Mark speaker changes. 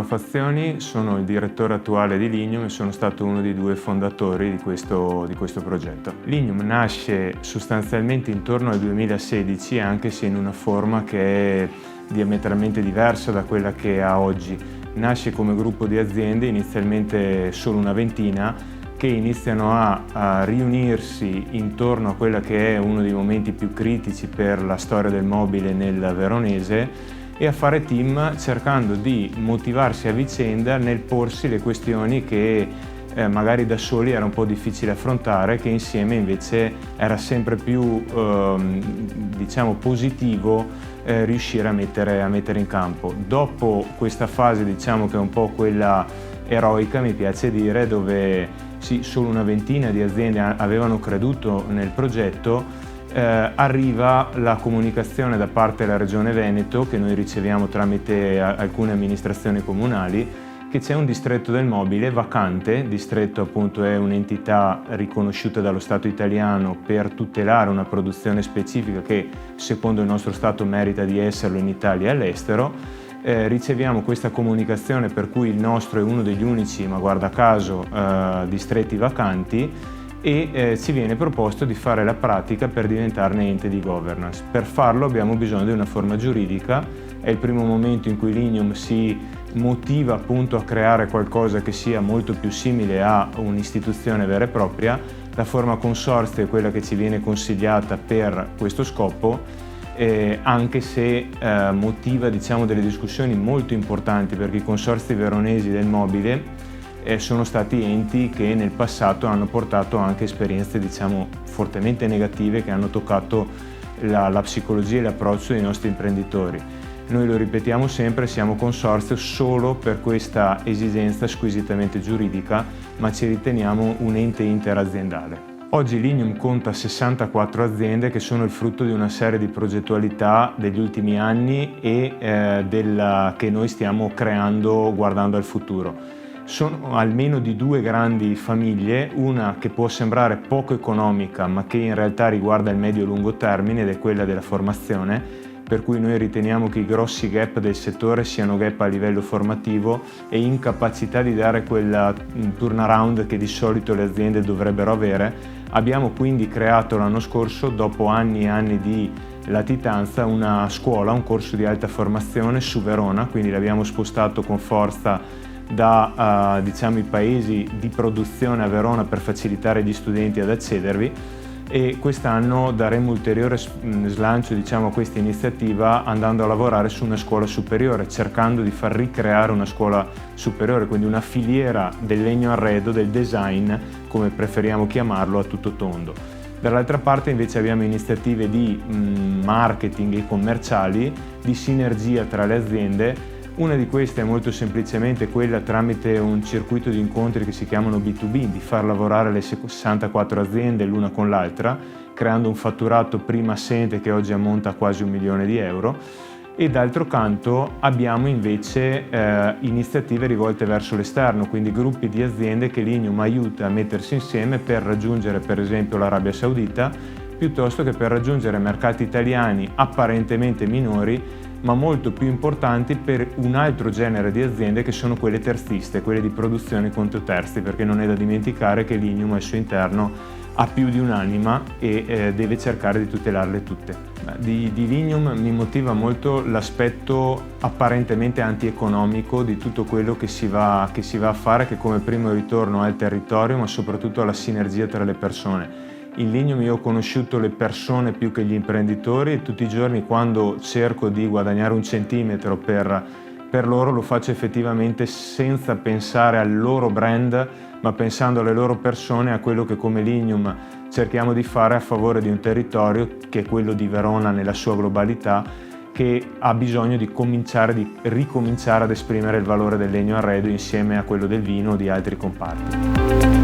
Speaker 1: Fazioni, sono il direttore attuale di Lignum e sono stato uno dei due fondatori di questo progetto. Lignum nasce sostanzialmente intorno al 2016, anche se in una forma che è diametralmente diversa da quella che ha oggi. Nasce come gruppo di aziende, inizialmente solo una ventina, che iniziano a riunirsi intorno a quella che è uno dei momenti più critici per la storia del mobile nel veronese, e a fare team cercando di motivarsi a vicenda nel porsi le questioni che magari da soli era un po' difficile affrontare, che insieme invece era sempre più diciamo positivo riuscire a mettere in campo. Dopo questa fase, diciamo che è un po' quella eroica, mi piace dire, dove sì, solo una ventina di aziende avevano creduto nel progetto, arriva la comunicazione da parte della Regione Veneto, che noi riceviamo tramite alcune amministrazioni comunali, che c'è un distretto del mobile vacante. Distretto appunto è un'entità riconosciuta dallo Stato italiano per tutelare una produzione specifica che secondo il nostro Stato merita di esserlo in Italia e all'estero. Riceviamo questa comunicazione per cui il nostro è uno degli unici, ma guarda caso, distretti vacanti, e ci viene proposto di fare la pratica per diventarne ente di governance. Per farlo abbiamo bisogno di una forma giuridica. È il primo momento in cui Lignum si motiva appunto a creare qualcosa che sia molto più simile a un'istituzione vera e propria. La forma consorzio è quella che ci viene consigliata per questo scopo, anche se motiva, diciamo, delle discussioni molto importanti, perché i consorzi veronesi del mobile sono stati enti che nel passato hanno portato anche esperienze, diciamo, fortemente negative, che hanno toccato la psicologia e l'approccio dei nostri imprenditori. Noi lo ripetiamo sempre, siamo consorzio solo per questa esigenza squisitamente giuridica, ma ci riteniamo un ente interaziendale. Oggi Lignum conta 64 aziende che sono il frutto di una serie di progettualità degli ultimi anni e che noi stiamo creando guardando al futuro. Sono almeno di due grandi famiglie, una che può sembrare poco economica ma che in realtà riguarda il medio-lungo termine, ed è quella della formazione, per cui noi riteniamo che i grossi gap del settore siano gap a livello formativo e incapacità di dare quel turnaround che di solito le aziende dovrebbero avere. Abbiamo quindi creato l'anno scorso, dopo anni e anni di latitanza, una scuola, un corso di alta formazione su Verona, quindi l'abbiamo spostato con forza da diciamo i paesi di produzione a Verona per facilitare agli studenti ad accedervi, e quest'anno daremo ulteriore slancio, diciamo, a questa iniziativa andando a lavorare su una scuola superiore, cercando di far ricreare una scuola superiore, quindi una filiera del legno arredo, del design, come preferiamo chiamarlo, a tutto tondo. Dall'altra parte invece abbiamo iniziative di marketing e commerciali, di sinergia tra le aziende. Una di queste è molto semplicemente quella, tramite un circuito di incontri che si chiamano B2B, di far lavorare le 64 aziende l'una con l'altra, creando un fatturato prima assente che oggi ammonta a quasi 1 milione di euro. E d'altro canto abbiamo invece iniziative rivolte verso l'esterno, quindi gruppi di aziende che Lignum aiuta a mettersi insieme per raggiungere per esempio l'Arabia Saudita, piuttosto che per raggiungere mercati italiani apparentemente minori, ma molto più importanti per un altro genere di aziende, che sono quelle terziste, quelle di produzione conto terzi, perché non è da dimenticare che Lignum al suo interno ha più di un'anima e deve cercare di tutelarle tutte. Di Lignum mi motiva molto l'aspetto apparentemente antieconomico di tutto quello che si va a fare, che come primo ritorno al territorio, ma soprattutto alla sinergia tra le persone. In Lignum io ho conosciuto le persone più che gli imprenditori, e tutti i giorni quando cerco di guadagnare un centimetro per loro lo faccio effettivamente senza pensare al loro brand, ma pensando alle loro persone, a quello che come Lignum cerchiamo di fare a favore di un territorio che è quello di Verona nella sua globalità, che ha bisogno di ricominciare ad esprimere il valore del legno arredo insieme a quello del vino o di altri comparti.